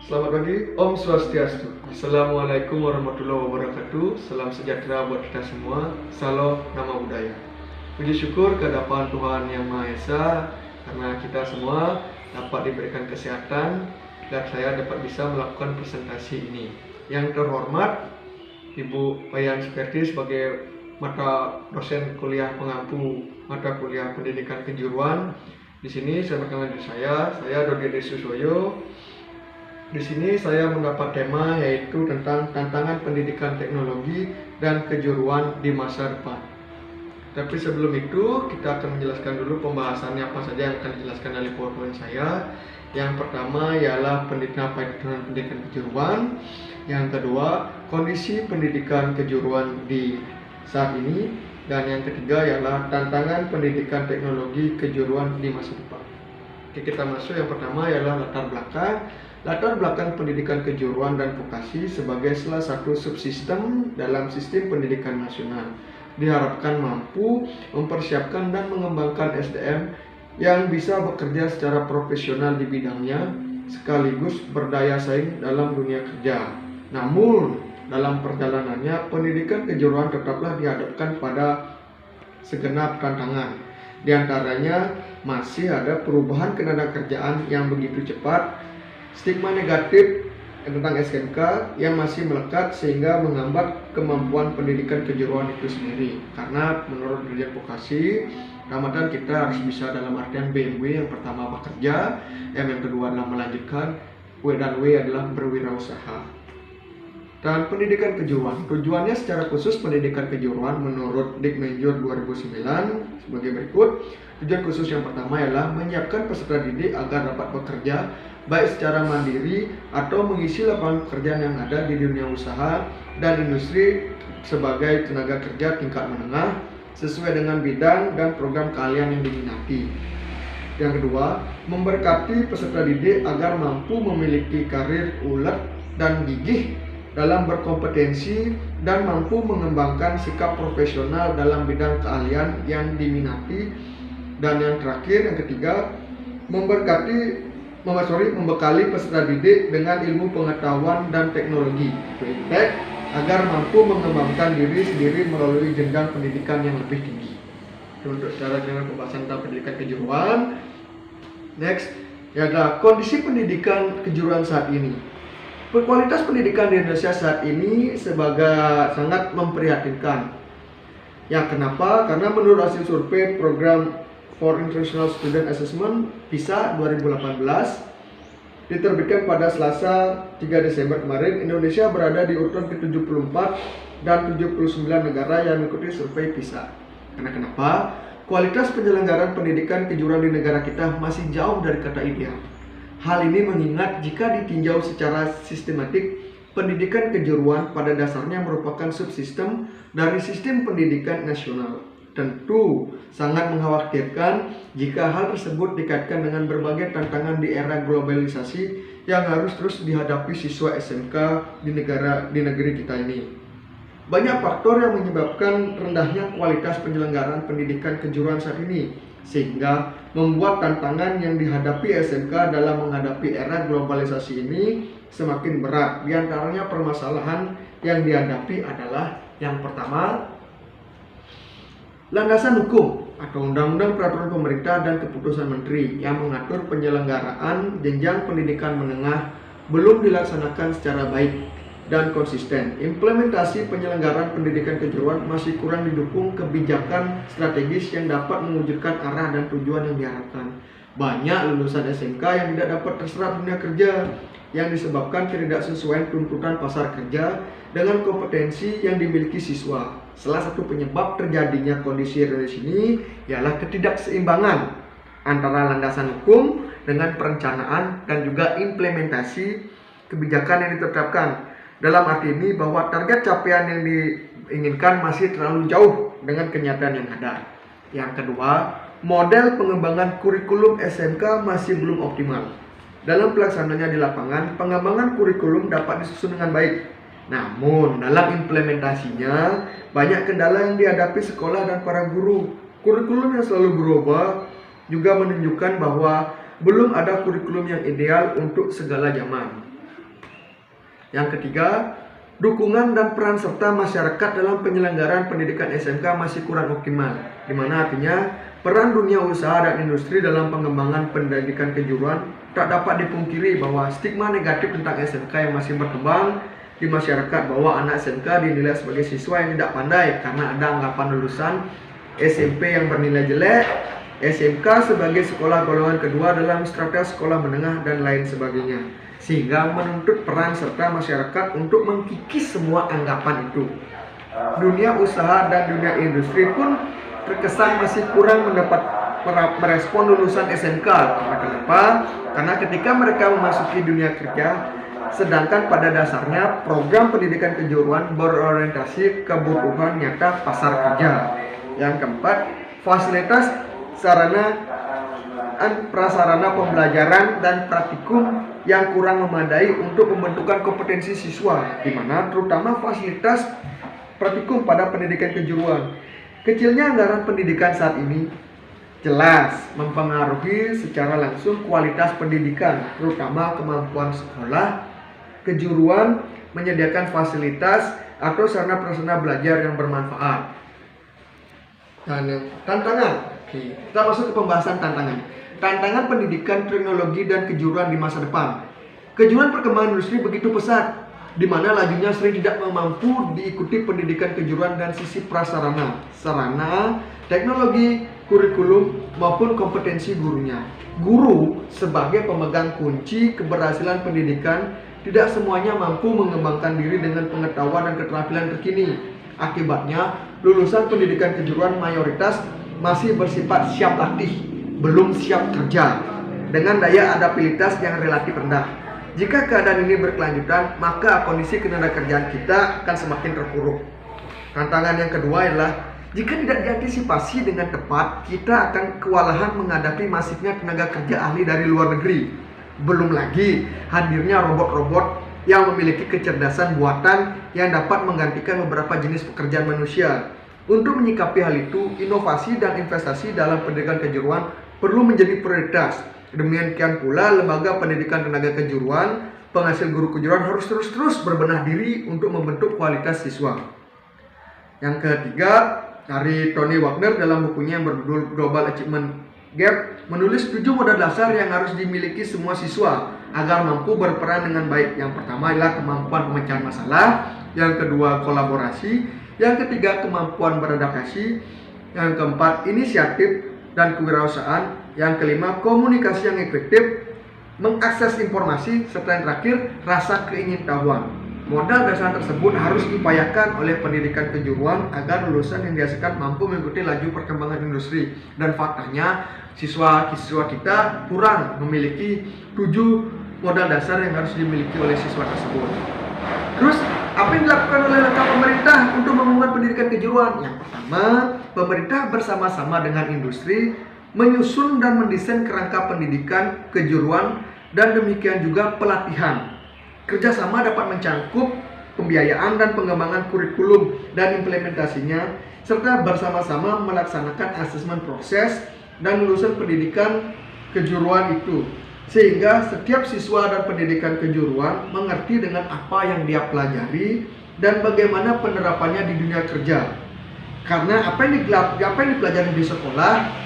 Selamat pagi, Om Swastiastu. Assalamualaikum warahmatullahi wabarakatuh. Salam sejahtera buat kita semua. Salam nama budaya. Puji syukur kehadapan Tuhan Yang Maha Esa karena kita semua dapat diberikan kesehatan dan saya dapat bisa melakukan presentasi ini. Yang terhormat Ibu Wayan Sukerti sebagai mata dosen kuliah pengampu mata kuliah pendidikan kejuruan. Di sini saya perkenalkan diri saya Dodi Susoyo. Di sini saya mendapat tema yaitu tentang tantangan pendidikan teknologi dan kejuruan di masa depan. Tapi sebelum itu kita akan menjelaskan dulu pembahasannya apa saja yang akan dijelaskan dari PowerPoint saya. Yang pertama ialah pendidikan kejuruan. Yang kedua, kondisi pendidikan kejuruan di saat ini. Dan yang ketiga ialah tantangan pendidikan teknologi kejuruan di masa depan. Oke, kita masuk. Yang pertama ialah latar belakang. Latar belakang pendidikan kejuruan dan vokasi sebagai salah satu subsistem dalam sistem pendidikan nasional diharapkan mampu mempersiapkan dan mengembangkan SDM yang bisa bekerja secara profesional di bidangnya sekaligus berdaya saing dalam dunia kerja. Namun, dalam perjalanannya pendidikan kejuruan tetaplah dihadapkan pada segenap tantangan. Di antaranya masih ada perubahan ketenagakerjaan yang begitu cepat, stigma negatif tentang SMK yang masih melekat sehingga menghambat kemampuan pendidikan kejuruan itu sendiri. Karena menurut Dirjen Vokasi, Ramadan kita harus bisa dalam artian BMW yang pertama bekerja, yang kedua adalah melanjutkan, W dan W adalah berwirausaha. Dan pendidikan kejuruan, tujuannya secara khusus pendidikan kejuruan menurut Dikmenjur 2009 sebagai berikut. Tujuan khusus yang pertama ialah menyiapkan peserta didik agar dapat bekerja baik secara mandiri atau mengisi lapangan pekerjaan yang ada di dunia usaha dan industri sebagai tenaga kerja tingkat menengah sesuai dengan bidang dan program keahlian yang diminati. Yang kedua, memberkati peserta didik agar mampu memiliki karir ulet dan gigih dalam berkompetensi dan mampu mengembangkan sikap profesional dalam bidang keahlian yang diminati. Dan yang terakhir, yang ketiga, membekali peserta didik dengan ilmu pengetahuan dan teknologi (IPTEK) agar mampu mengembangkan diri sendiri melalui jenjang pendidikan yang lebih tinggi. Itu untuk secara general pembahasan tentang pendidikan kejuruan. Next, adalah kondisi pendidikan kejuruan saat ini. Kualitas pendidikan di Indonesia saat ini sangat memprihatinkan. Ya, kenapa? Karena menurut hasil survei program for International Student Assessment PISA 2018 diterbitkan pada Selasa 3 Desember kemarin, Indonesia berada di urutan ke-74 dan 79 negara yang mengikuti survei PISA. Karena kenapa? Kualitas penyelenggaraan pendidikan kejuruan di negara kita masih jauh dari kata ideal. Hal ini mengingat jika ditinjau secara sistematik, pendidikan kejuruan pada dasarnya merupakan subsistem dari sistem pendidikan nasional. Tentu sangat mengkhawatirkan jika hal tersebut dikaitkan dengan berbagai tantangan di era globalisasi yang harus terus dihadapi siswa SMK di negeri kita ini. Banyak faktor yang menyebabkan rendahnya kualitas penyelenggaraan pendidikan kejuruan saat ini, sehingga membuat tantangan yang dihadapi SMK dalam menghadapi era globalisasi ini semakin berat. Di antaranya permasalahan yang dihadapi adalah yang pertama, landasan hukum atau undang-undang peraturan pemerintah dan keputusan menteri yang mengatur penyelenggaraan jenjang pendidikan menengah belum dilaksanakan secara baik dan konsisten. Implementasi penyelenggaraan pendidikan kejuruan masih kurang didukung kebijakan strategis yang dapat mewujudkan arah dan tujuan yang diharapkan. Banyak lulusan SMK yang tidak dapat terserap dunia kerja yang disebabkan ketidaksesuaian tuntutan pasar kerja dengan kompetensi yang dimiliki siswa. Salah satu penyebab terjadinya kondisi real ini ialah ketidakseimbangan antara landasan hukum dengan perencanaan dan juga implementasi kebijakan yang ditetapkan. Dalam arti ini bahwa target capaian yang diinginkan masih terlalu jauh dengan kenyataan yang ada. Yang kedua, model pengembangan kurikulum SMK masih belum optimal. Dalam pelaksanaannya di lapangan, pengembangan kurikulum dapat disusun dengan baik. Namun, dalam implementasinya, banyak kendala yang dihadapi sekolah dan para guru. Kurikulum yang selalu berubah juga menunjukkan bahwa belum ada kurikulum yang ideal untuk segala zaman. Yang ketiga, dukungan dan peran serta masyarakat dalam penyelenggaraan pendidikan SMK masih kurang optimal, di mana artinya peran dunia usaha dan industri dalam pengembangan pendidikan kejuruan tak dapat dipungkiri bahwa stigma negatif tentang SMK yang masih berkembang di masyarakat bahwa anak SMK dinilai sebagai siswa yang tidak pandai karena ada anggapan lulusan SMP yang bernilai jelek, SMK sebagai sekolah golongan kedua dalam strata sekolah menengah dan lain sebagainya, sehingga menuntut peran serta masyarakat untuk mengkikis semua anggapan itu. Dunia usaha dan dunia industri pun terkesan masih kurang mendapat merespon lulusan SMK. Kenapa? Karena ketika mereka memasuki dunia kerja, sedangkan pada dasarnya program pendidikan kejuruan berorientasi kebutuhan nyata pasar kerja. Yang keempat, fasilitas sarana prasarana pembelajaran dan praktikum yang kurang memadai untuk pembentukan kompetensi siswa, di mana terutama fasilitas praktikum pada pendidikan kejuruan. Kecilnya anggaran pendidikan saat ini jelas mempengaruhi secara langsung kualitas pendidikan, terutama kemampuan sekolah kejuruan menyediakan fasilitas atau sarana prasarana belajar yang bermanfaat. Dan tantangan, kita masuk ke pembahasan tantangan. Tantangan pendidikan, teknologi, dan kejuruan di masa depan. Kejuruan perkembangan industri begitu pesat, di mana lajunya sering tidak mampu diikuti pendidikan kejuruan dan sisi prasarana, sarana, teknologi, kurikulum, maupun kompetensi gurunya. Guru sebagai pemegang kunci keberhasilan pendidikan tidak semuanya mampu mengembangkan diri dengan pengetahuan dan keterampilan terkini. Akibatnya, lulusan pendidikan kejuruan mayoritas masih bersifat siap latih, belum siap kerja, dengan daya adaptabilitas yang relatif rendah. Jika keadaan ini berkelanjutan, maka kondisi ketenagakerjaan kita akan semakin terpuruk. Tantangan yang kedua adalah, jika tidak diantisipasi dengan tepat, kita akan kewalahan menghadapi masifnya tenaga kerja ahli dari luar negeri. Belum lagi hadirnya robot-robot yang memiliki kecerdasan buatan yang dapat menggantikan beberapa jenis pekerjaan manusia. Untuk menyikapi hal itu, inovasi dan investasi dalam pendidikan kejuruan perlu menjadi prioritas. Demikian pula lembaga pendidikan tenaga kejuruan, penghasil guru kejuruan harus terus berbenah diri untuk membentuk kualitas siswa. Yang ketiga, dari Tony Wagner dalam bukunya yang berjudul Global Achievement Gap menulis 7 modal dasar yang harus dimiliki semua siswa agar mampu berperan dengan baik. Yang pertama adalah kemampuan pemecahan masalah, yang kedua kolaborasi, yang ketiga kemampuan beradaptasi, yang keempat inisiatif dan kewirausahaan, yang kelima komunikasi yang efektif, mengakses informasi, serta yang terakhir rasa keingintahuan. Modal dasar tersebut harus diupayakan oleh pendidikan kejuruan agar lulusan yang dihasilkan mampu mengikuti laju perkembangan industri. Dan faktanya siswa-siswa kita kurang memiliki 7 modal dasar yang harus dimiliki oleh siswa tersebut. Terus apa yang dilakukan oleh langkah pemerintah untuk membangun pendidikan kejuruan? Yang pertama, pemerintah bersama-sama dengan industri menyusun dan mendesain kerangka pendidikan kejuruan dan demikian juga pelatihan. Kerjasama dapat mencangkup pembiayaan dan pengembangan kurikulum dan implementasinya, serta bersama-sama melaksanakan asesmen proses dan lulusan pendidikan kejuruan itu, sehingga setiap siswa dan pendidikan kejuruan mengerti dengan apa yang dia pelajari dan bagaimana penerapannya di dunia kerja. Karena apa yang dipelajari di sekolah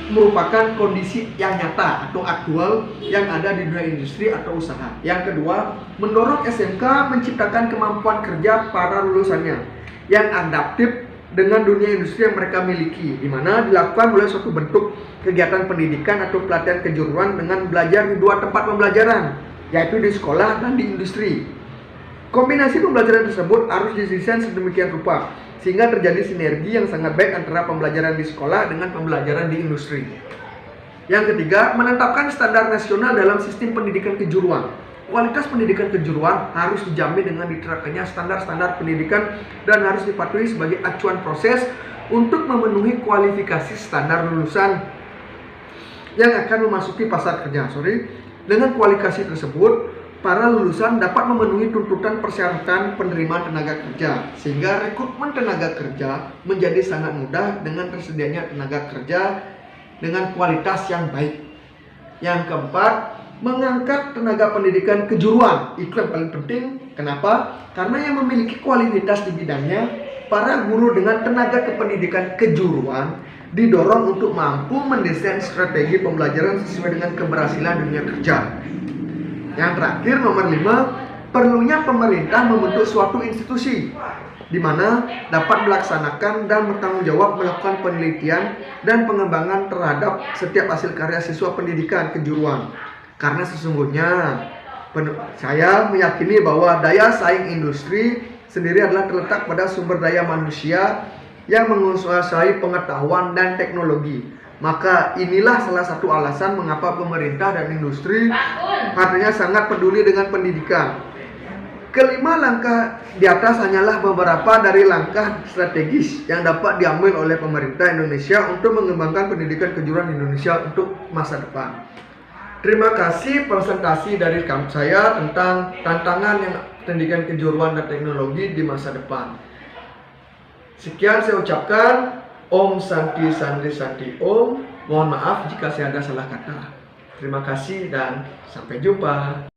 merupakan kondisi yang nyata atau aktual yang ada di dunia industri atau usaha. Yang kedua, mendorong SMK menciptakan kemampuan kerja para lulusannya yang adaptif dengan dunia industri yang mereka miliki, di mana dilakukan oleh suatu bentuk kegiatan pendidikan atau pelatihan kejuruan dengan belajar di 2 tempat pembelajaran, yaitu di sekolah dan di industri. Kombinasi pembelajaran tersebut harus didesain sedemikian rupa sehingga terjadi sinergi yang sangat baik antara pembelajaran di sekolah dengan pembelajaran di industri. Yang ketiga, menetapkan standar nasional dalam sistem pendidikan kejuruan. Kualitas pendidikan kejuruan harus dijamin dengan diterapkannya standar-standar pendidikan dan harus dipatuhi sebagai acuan proses untuk memenuhi kualifikasi standar lulusan yang akan memasuki pasar kerja. Dengan kualifikasi tersebut, para lulusan dapat memenuhi tuntutan persyaratan penerimaan tenaga kerja, sehingga rekrutmen tenaga kerja menjadi sangat mudah dengan tersedianya tenaga kerja dengan kualitas yang baik. Yang keempat, mengangkat tenaga pendidikan kejuruan. Itu yang paling penting. Kenapa? Karena yang memiliki kualitas di bidangnya, para guru dengan tenaga kependidikan kejuruan didorong untuk mampu mendesain strategi pembelajaran sesuai dengan keberhasilan dunia kerja. Yang terakhir, nomor 5, perlunya pemerintah membentuk suatu institusi di mana dapat melaksanakan dan bertanggung jawab melakukan penelitian dan pengembangan terhadap setiap hasil karya siswa pendidikan kejuruan. Karena sesungguhnya saya meyakini bahwa daya saing industri sendiri adalah terletak pada sumber daya manusia yang menguasai pengetahuan dan teknologi. Maka inilah salah satu alasan mengapa pemerintah dan industri artinya sangat peduli dengan pendidikan. Kelima langkah di atas hanyalah beberapa dari langkah strategis yang dapat diambil oleh pemerintah Indonesia untuk mengembangkan pendidikan kejuruan di Indonesia untuk masa depan. Terima kasih presentasi dari saya tentang tantangan yang pendidikan kejuruan dan teknologi di masa depan. Sekian saya ucapkan. Om Santi Santi Santi Om. Mohon maaf jika saya ada salah kata. Terima kasih dan sampai jumpa.